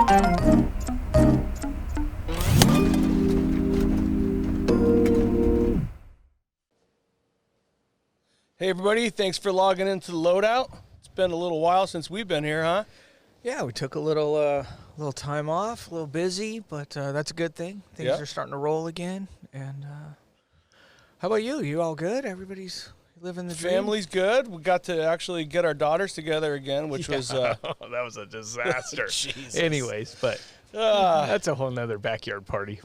Hey everybody, thanks for logging into the loadout. It's been a little while since we've been here, huh? Yeah, we took a little time off, a little busy, but that's a good thing. Things are starting to roll again. And how about you? You all good? Everybody's living the dream? Family's good. We got to actually get our daughters together again, which was... that was a disaster. Jesus. Anyways, but that's a whole nother backyard party.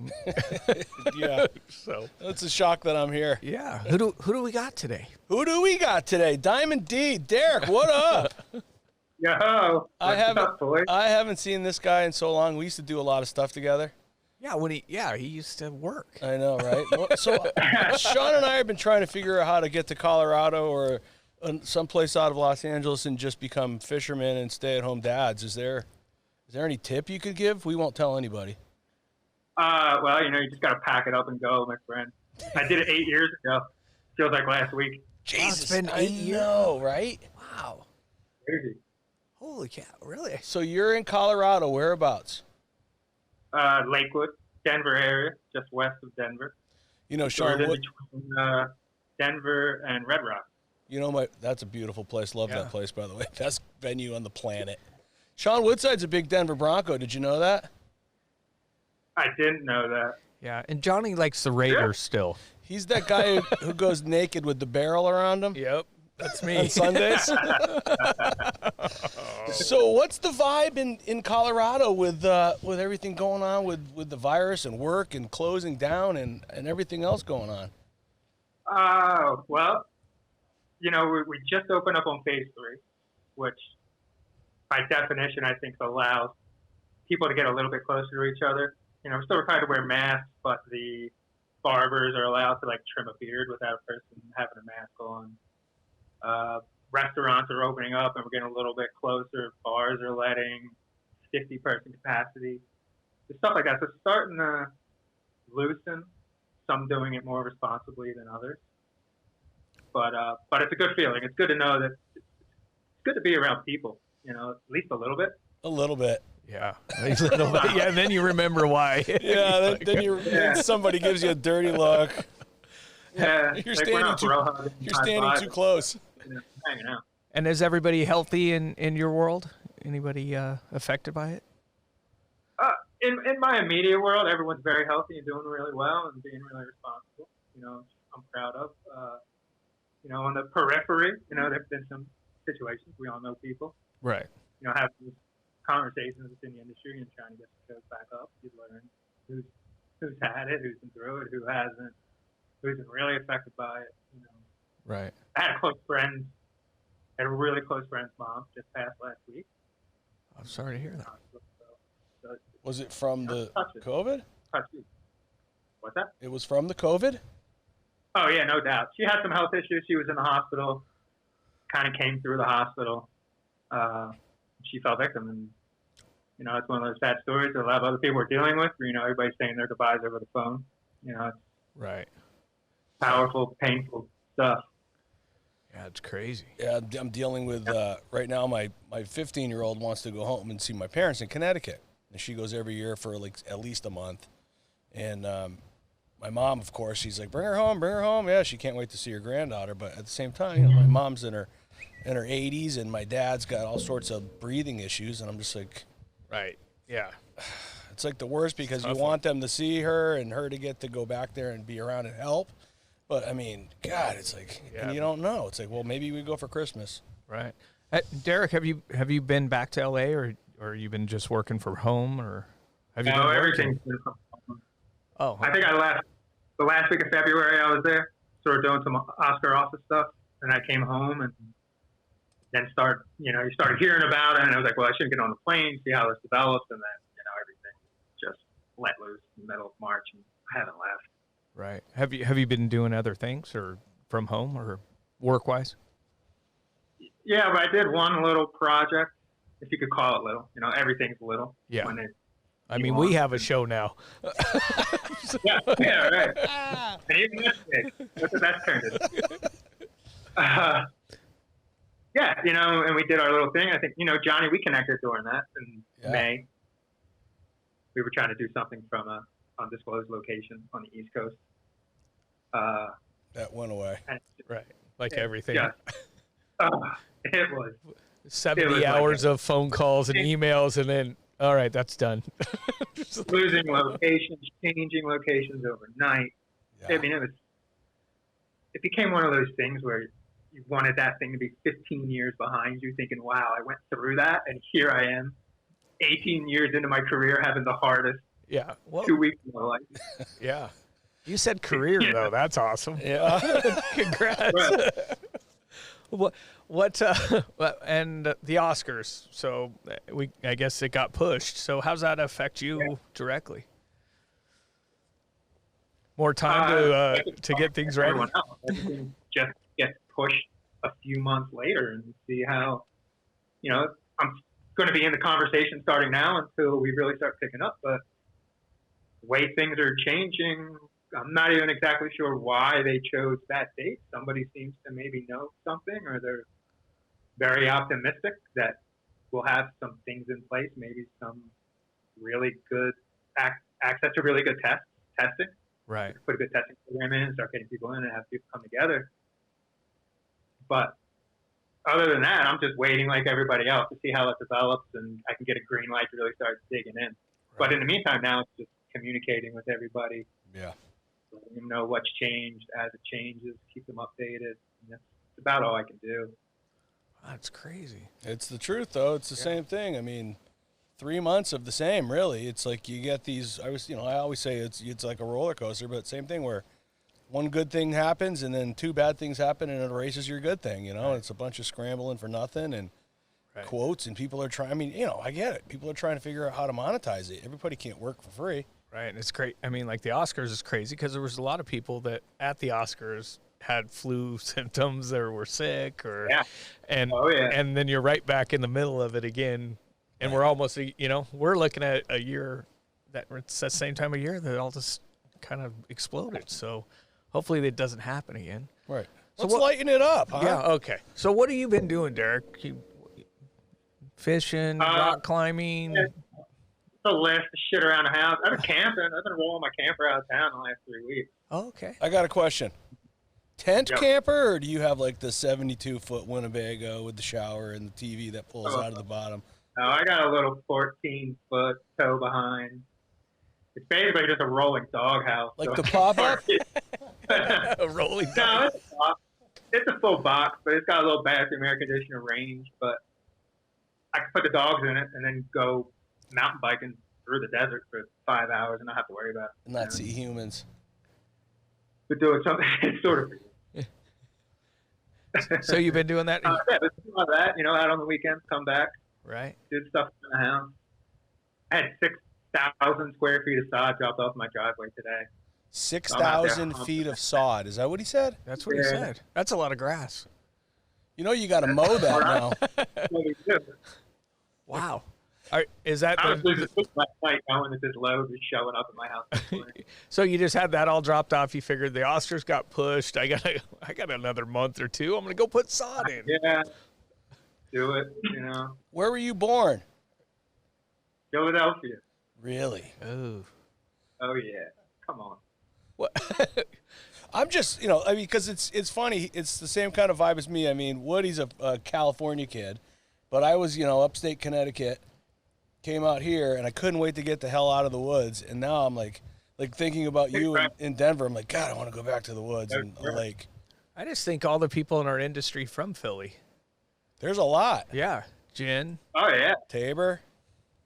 Yeah. So it's a shock that I'm here. yeah. Who do we got today? Who do we got today? Diamond D. Derek, what up? Yo, I haven't seen this guy in so long. We used to do a lot of stuff together. Yeah, he used to work. I know, right? Well, so Sean and I have been trying to figure out how to get to Colorado or someplace out of Los Angeles and just become fishermen and stay-at-home dads. Is there any tip you could give? We won't tell anybody. Well, you just got to pack it up and go, my friend. I did it 8 years ago. Feels like last week. Jesus, it's been 8 years. Know, right? Wow. Crazy. Holy cow, really? So you're in Colorado. Whereabouts? Lakewood, Denver area, just west of Denver. Sean, between Denver and Red Rock. That's a beautiful place. Love that place, by the way. Best venue on the planet. Sean Woodside's a big Denver Bronco. Did you know that? I didn't know that. Yeah, and Johnny likes the Raiders still. He's that guy who goes naked with the barrel around him. Yep, that's me. On Sundays. So what's the vibe in Colorado with everything going on with the virus and work and closing down and everything else going on? Well, we just opened up on phase 3, which by definition I think allows people to get a little bit closer to each other. We're still required to wear masks, but the barbers are allowed to trim a beard without a person having a mask on. Restaurants are opening up and we're getting a little bit closer. Bars are letting 50-person capacity. Just stuff like that. So it's starting to loosen. Some doing it more responsibly than others. But it's a good feeling. It's good to know that it's good to be around people, at least a little bit. A little bit. Yeah. Yeah, and then you remember why. Yeah, then somebody gives you a dirty look. Yeah. You're standing too close. Hanging out. And is everybody healthy in your world? Anybody affected by it? In my immediate world, everyone's very healthy and doing really well and being really responsible. I'm proud of. On the periphery, there's been some situations. We all know people. Right. Having these conversations within the industry and trying to get the shows back up. You learn who's had it, who's been through it, who hasn't, who's been really affected by it. Right. I had a really close friend's mom just passed last week. I'm sorry to hear that. So Was it from the COVID? What's that? It was from the COVID? Oh, yeah, no doubt. She had some health issues. She was in the hospital, kind of came through the hospital. She fell victim. And, it's one of those sad stories that a lot of other people are dealing with. Everybody's saying their goodbyes over the phone. It's right. Powerful, painful stuff. Yeah, it's crazy. Yeah, I'm dealing with, right now, my 15-year-old wants to go home and see my parents in Connecticut. And she goes every year for at least a month. And my mom, of course, she's like, bring her home. Yeah, she can't wait to see her granddaughter. But at the same time, my mom's in her 80s, and my dad's got all sorts of breathing issues. And I'm just like... Right, yeah. It's like the worst because you want them to see her and her to get to go back there and be around and help. But, I mean, God, it's like, and you don't know. It's like, well, maybe we go for Christmas. Right. Derek, have you been back to L.A. or you been just working from home? Or have you everything's been from home. Oh. I think I left the last week of February. I was there, sort of doing some Oscar office stuff. And I came home and then you started hearing about it. And I was like, well, I shouldn't get on the plane, see how this develops. And then, everything just let loose in the middle of March. And I haven't left. Right. Have you been doing other things or from home or work-wise? Yeah, but I did one little project, if you could call it little. Everything's little. Yeah. We have a show now. yeah, right. And even that's big. That's what that's turned into. And we did our little thing. I think, Johnny, we connected during that in May. we were trying to do something from a undisclosed location on the East Coast. That went away. Right. Like everything. It was 70 hours of phone calls and emails, and then, all right, that's done. Losing locations, changing locations overnight. Yeah. I mean, it became one of those things where you wanted that thing to be 15 years behind you, thinking, wow, I went through that, and here I am, 18 years into my career, having the hardest 2 weeks of my life. Yeah. You said career, though. That's awesome. Yeah. Congrats. Right. And the Oscars. So I guess it got pushed. So how's that affect you directly? More time to get things ready. Everything just gets pushed a few months later, and see how, I'm going to be in the conversation starting now until we really start picking up. But the way things are changing, I'm not even exactly sure why they chose that date. Somebody seems to maybe know something, or they're very optimistic that we'll have some things in place, maybe some really good access to really good testing. Right. Put a good testing program in and start getting people in and have people come together. But other than that, I'm just waiting like everybody else to see how it develops, and I can get a green light to really start digging in. Right. But in the meantime, now it's just communicating with everybody. Yeah. Letting them know what's changed as it changes, keep them updated. And that's about all I can do. That's crazy. It's the truth, though. It's the same thing. I mean, 3 months of the same, really. It's like you get these. I always say it's like a roller coaster, but same thing where one good thing happens and then two bad things happen and it erases your good thing. Right. It's a bunch of scrambling for nothing and quotes, and people are trying. I mean, I get it. People are trying to figure out how to monetize it. Everybody can't work for free. Right, and it's great. I mean, like the Oscars is crazy because there was a lot of people that at the Oscars had flu symptoms or were sick, and then you're right back in the middle of it again, and we're almost, we're looking at a year that it's the same time of year that all just kind of exploded. So hopefully it doesn't happen again. Right. So let's lighten it up, huh? Yeah. Okay. So what have you been doing, Derek? Fishing, rock climbing. A list of shit around the house. I've been camping. I've been rolling my camper out of town the last 3 weeks. Oh, okay. I got a question. Tent camper, or do you have like the 72-foot Winnebago with the shower and the TV that pulls out of the bottom? No, I got a little 14-foot tow behind. It's basically just a rolling doghouse. Like the pop-up? A rolling dog. No, it's a full box, but it's got a little bathroom, air conditioner, range. But I can put the dogs in it and then go mountain biking through the desert for 5 hours and not have to worry about it. And not see humans. But doing something sort of. So you've been doing that? Yeah, but a lot of that, out on the weekends, come back. Right. Do stuff in the house. I had 6,000 square feet of sod dropped off my driveway today. 6,000 feet of sod. Is that what he said? That's what he said. That's a lot of grass. You got to mow that now. Wow. Is that I was losing sleep last night knowing that this load was showing up at my house. So you just had that all dropped off. You figured the Oscars got pushed. I got another month or two. I'm gonna go put sod in. Yeah, do it. Where were you born? Philadelphia. Really? Oh yeah. Come on. What? I'm just, because it's funny. It's the same kind of vibe as me. I mean, Woody's a California kid, but I was, upstate Connecticut. Came out here, and I couldn't wait to get the hell out of the woods. And now I'm like thinking about you in Denver. I'm like, God, I want to go back to the woods and a lake. I just think all the people in our industry from Philly. There's a lot. Yeah. Jen. Oh, yeah. Tabor.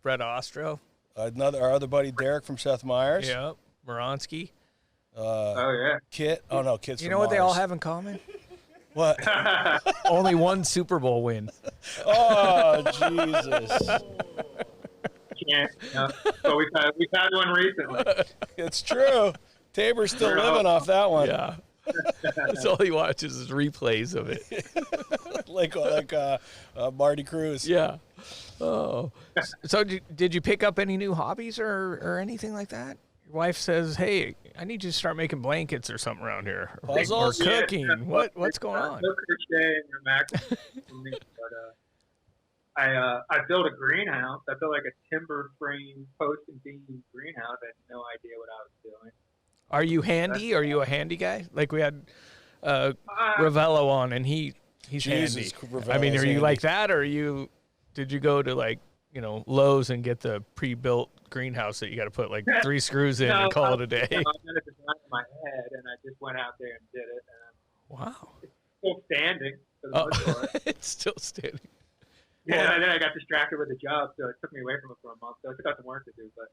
Brett Ostro. Our other buddy, Derek from Seth Meyers. Yeah. Moronsky. Oh, yeah. Kit. Oh, no, Kit's You from know what Mars. they all have in common? What? Only one Super Bowl win. Oh, Jesus. Yeah, but we've had one recently. It's true. Tabor's still living off that one. Yeah. That's all he watches is replays of it. like Marty Cruz. Yeah. Oh. So did you pick up any new hobbies or anything like that? Your wife says, "Hey, I need you to start making blankets or something around here, puzzles, or cooking. What's going on?" No crocheting or macrame, but I built a greenhouse. I built like a timber frame post and beam greenhouse. I had no idea what I was doing. Are you handy? Are you a handy guy? Like we had Ravello on, and he's Jesus, handy. Ravello's I mean, are you handy. like that, or did you go to like Lowe's and get the pre-built greenhouse that you got to put like 3 screws in and call it a day? I had a design in my head, and I just went out there and did it. Wow. It's still standing for the most part. It's still standing. Yeah, and then I got distracted with the job, so it took me away from it for a month. So I still got some work to do, but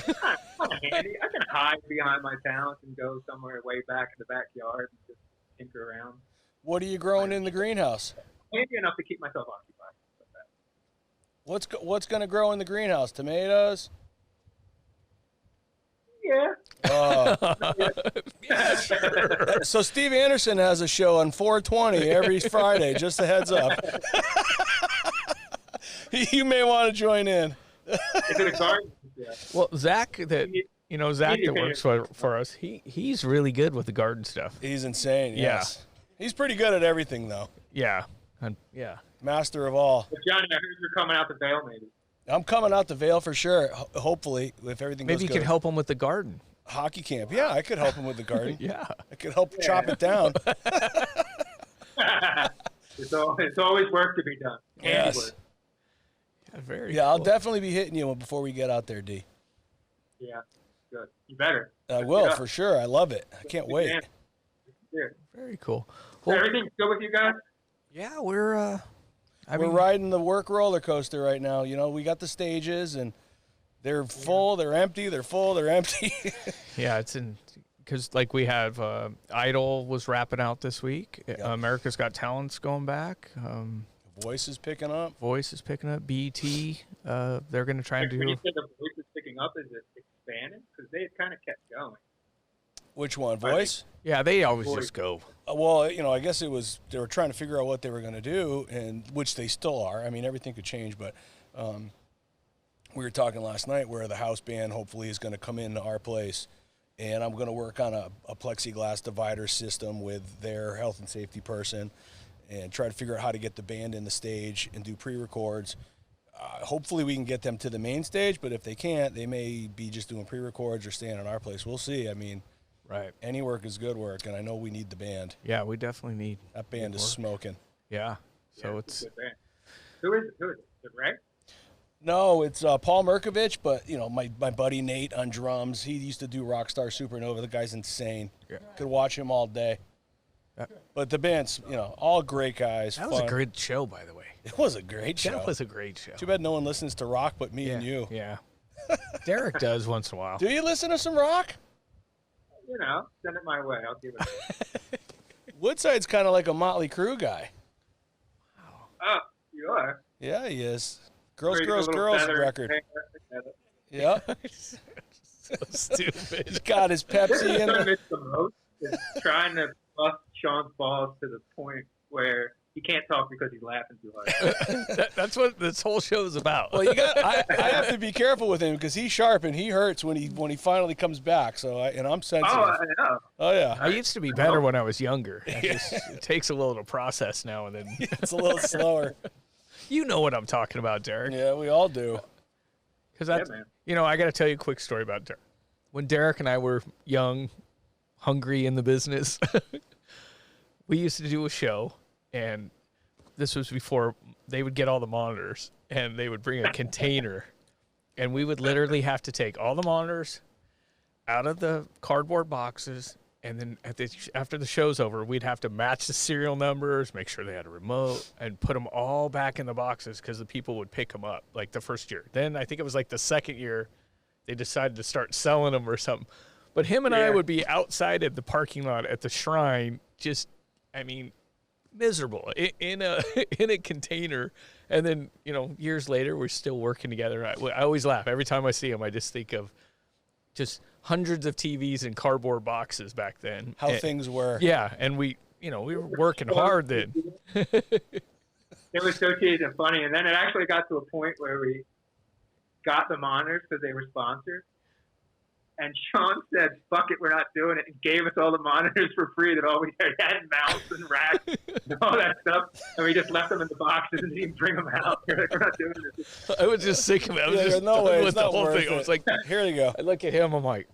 it's kind of handy. I can hide behind my talents and go somewhere way back in the backyard and just tinker around. What are you growing in the greenhouse? Handy enough to keep myself occupied. What's going to grow in the greenhouse? Tomatoes? Yeah. Yeah, sure. So Steve Anderson has a show on 420 every Friday. Just a heads up. You may want to join in. Is it a garden? Yeah. Well, Zach, Zach that works for us. He's really good with the garden stuff. He's insane. Yes. Yeah. He's pretty good at everything, though. Yeah. Yeah. Master of all. But Johnny, I heard you're coming out to Vail, maybe. I'm coming out to Vail for sure. Hopefully, if everything goes good. Maybe you could help him with the garden. Hockey camp. Yeah, I could help him with the garden. Yeah. I could help chop it down. It's always work to be done. Yes. Yeah, very cool. I'll definitely be hitting you before we get out there, D. Yeah, good. You better. I will, for sure. I love it. I can't wait. Very cool. Well, everything's good with you guys? Yeah, we're riding the work roller coaster right now. We got the stages, and they're full, they're empty, they're full, they're empty. Yeah, because like we have Idol was wrapping out this week. Yep. America's Got Talent's going back. Voice is picking up. BET. They're going to try and do. When you say the Voice is picking up, is it expanding? Because they kind of kept going. Which one? Voice? Yeah, they always just go. Well, I guess they were trying to figure out what they were going to do, and which they still are. I mean, everything could change, but we were talking last night where the house band hopefully is going to come into our place, and I'm going to work on a plexiglass divider system with their health and safety person and try to figure out how to get the band in the stage and do pre-records. Hopefully we can get them to the main stage, but if they can't, they may be just doing pre-records or staying in our place. We'll see. I mean, right. Any work is good work, and I know we need the band. Yeah, we definitely need that band is smoking. Yeah. So it's who is it? Is it Ray? No, it's Paul Merkovich, but my buddy Nate on drums. He used to do Rockstar Supernova. The guy's insane. Yeah. Could watch him all day. But the band's, all great guys. That was a great show, by the way. It was a great show. That was a great show. Too bad no one listens to rock but me and you. Yeah. Derek does once in a while. Do you listen to some rock? Send it my way. I'll give it. Woodside's kind of like a Motley Crue guy. Wow. Oh, you are? Yeah, he is. Girls record. Yep. So stupid. He's got his Pepsi in the most is trying to bust Sean's balls to the point where he can't talk because he's laughing too hard. That's what this whole show is about. Well, I have to be careful with him because he's sharp and he hurts when he finally comes back. So I'm sensitive. Oh, I know. Oh yeah. I used to be better when I was younger. It takes a little to process now and then. It's a little slower. You know what I'm talking about, Derek. Yeah, we all do. Because I got to tell you a quick story about Derek. When Derek and I were young, hungry in the business, we used to do a show, and this was before they would get all the monitors, and they would bring a container, and we would literally have to take all the monitors out of the cardboard boxes, and then after the show's over, we'd have to match the serial numbers, make sure they had a remote, and put them all back in the boxes because the people would pick them up, like the first year. Then I think it was like the second year, they decided to start selling them or something. But him and I would be outside at the parking lot at the shrine, miserable in a container. And then, years later, we're still working together. I always laugh. Every time I see him, I just think of just hundreds of TVs in cardboard boxes back then. How things were. Yeah, and we were working hard then. It was so cheesy and funny. And then it actually got to a point where we got the monitors because they were sponsored. And Sean said, "Fuck it, we're not doing it," and gave us all the monitors for free. That all we had mounts and racks and all that stuff, and we just left them in the boxes and didn't bring them out. We're like, "We're not doing this." I was just sick of it. I was just no way, with the whole thing. I was like, "Here you go." I look at him. I'm like,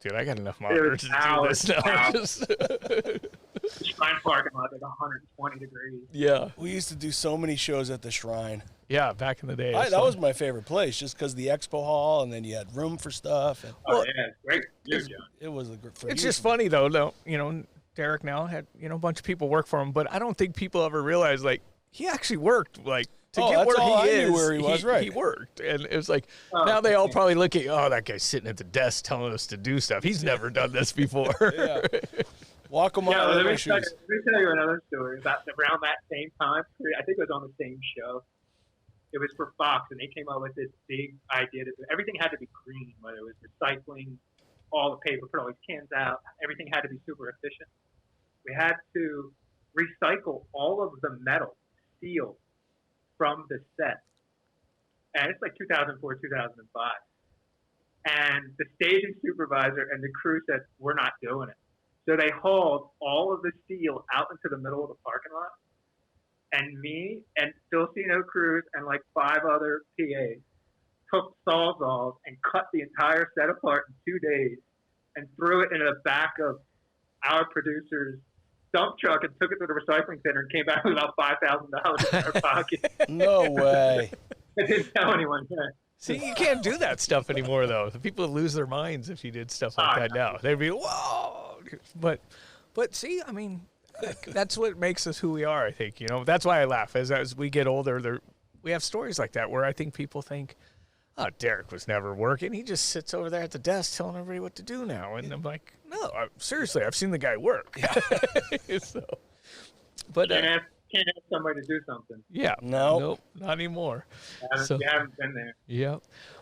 "Dude, I got enough monitors to do this now." The Shrine parking lot like 120 degrees. Yeah, we used to do so many shows at the Shrine. Yeah, back in the day. That was my favorite place, just because the expo hall, and then you had room for stuff. And, yeah, great. It was a great. It's just funny though. Derek now had a bunch of people work for him, but I don't think people ever realize like he actually worked like. To get where he is, where he was, right? He worked, and it was like now they all probably look at, that guy's sitting at the desk telling us to do stuff. He's never done this before. Yeah. Walk him out. Let me tell you another story about around that same time. I think it was on the same show. It was for Fox, and they came out with this big idea that everything had to be green, whether it was recycling, all the paper, put all these cans out. Everything had to be super efficient. We had to recycle all of the metal, steel, from the set. And it's like 2004, 2005. And the staging supervisor and the crew said, "We're not doing it." So they hauled all of the steel out into the middle of the parking lot. And me and Filcino Cruz and like 5 other PAs took Sawzalls and cut the entire set apart in 2 days and threw it in the back of our producer's dump truck and took it to the recycling center and came back with about $5,000 in our pocket. No way. I didn't tell anyone yet. See, you can't do that stuff anymore, though. The people would lose their minds if you did stuff like that now. They'd be, whoa. But see, I mean, that's what makes us who we are, I think. That's why I laugh. As we get older, we have stories like that where I think people think, "Oh, Derek was never working. He just sits over there at the desk telling everybody what to do now." And I'm like, no, seriously, I've seen the guy work. Yeah. But can't ask somebody to do something. Yeah. Nope, not anymore. You haven't been there. Yeah.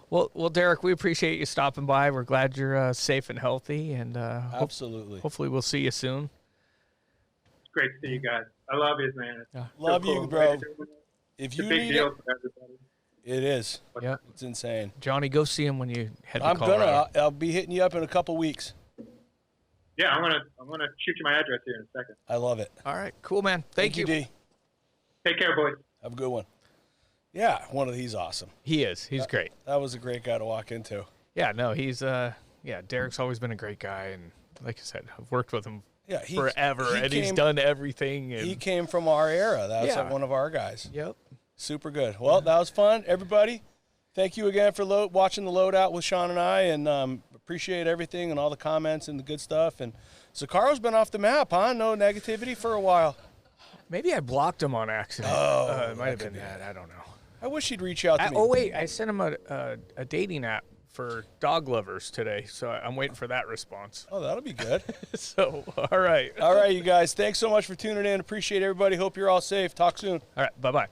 Well, Derek, we appreciate you stopping by. We're glad you're safe and healthy, and absolutely. Hopefully, we'll see you soon. It's great to see you guys. I love you, man. Love you, bro. If you need need it, for everybody. It is. Yeah, it's insane. Johnny, go see him when you head to Colorado. I'll be hitting you up in a couple weeks. Yeah, I'm gonna shoot you my address here in a second. I love it. All right, cool, man. Thank you, D. Take care, boys. Have a good one. Yeah, he's awesome. He is. He's great. That was a great guy to walk into. Yeah, no, he's Derek's always been a great guy, and like I said, I've worked with him forever, and he's done everything. And he came from our era. That's one of our guys. Yep. Super good. Well, that was fun. Everybody, thank you again for watching the Loadout with Sean and I, and appreciate everything and all the comments and the good stuff. And Zaccaro's been off the map, huh? No negativity for a while. Maybe I blocked him on accident. Oh, it might have been that. I don't know. I wish he'd reach out to me. Oh, wait. I sent him a dating app for dog lovers today, so I'm waiting for that response. Oh, that'll be good. So, all right. All right, you guys. Thanks so much for tuning in. Appreciate everybody. Hope you're all safe. Talk soon. All right. Bye-bye.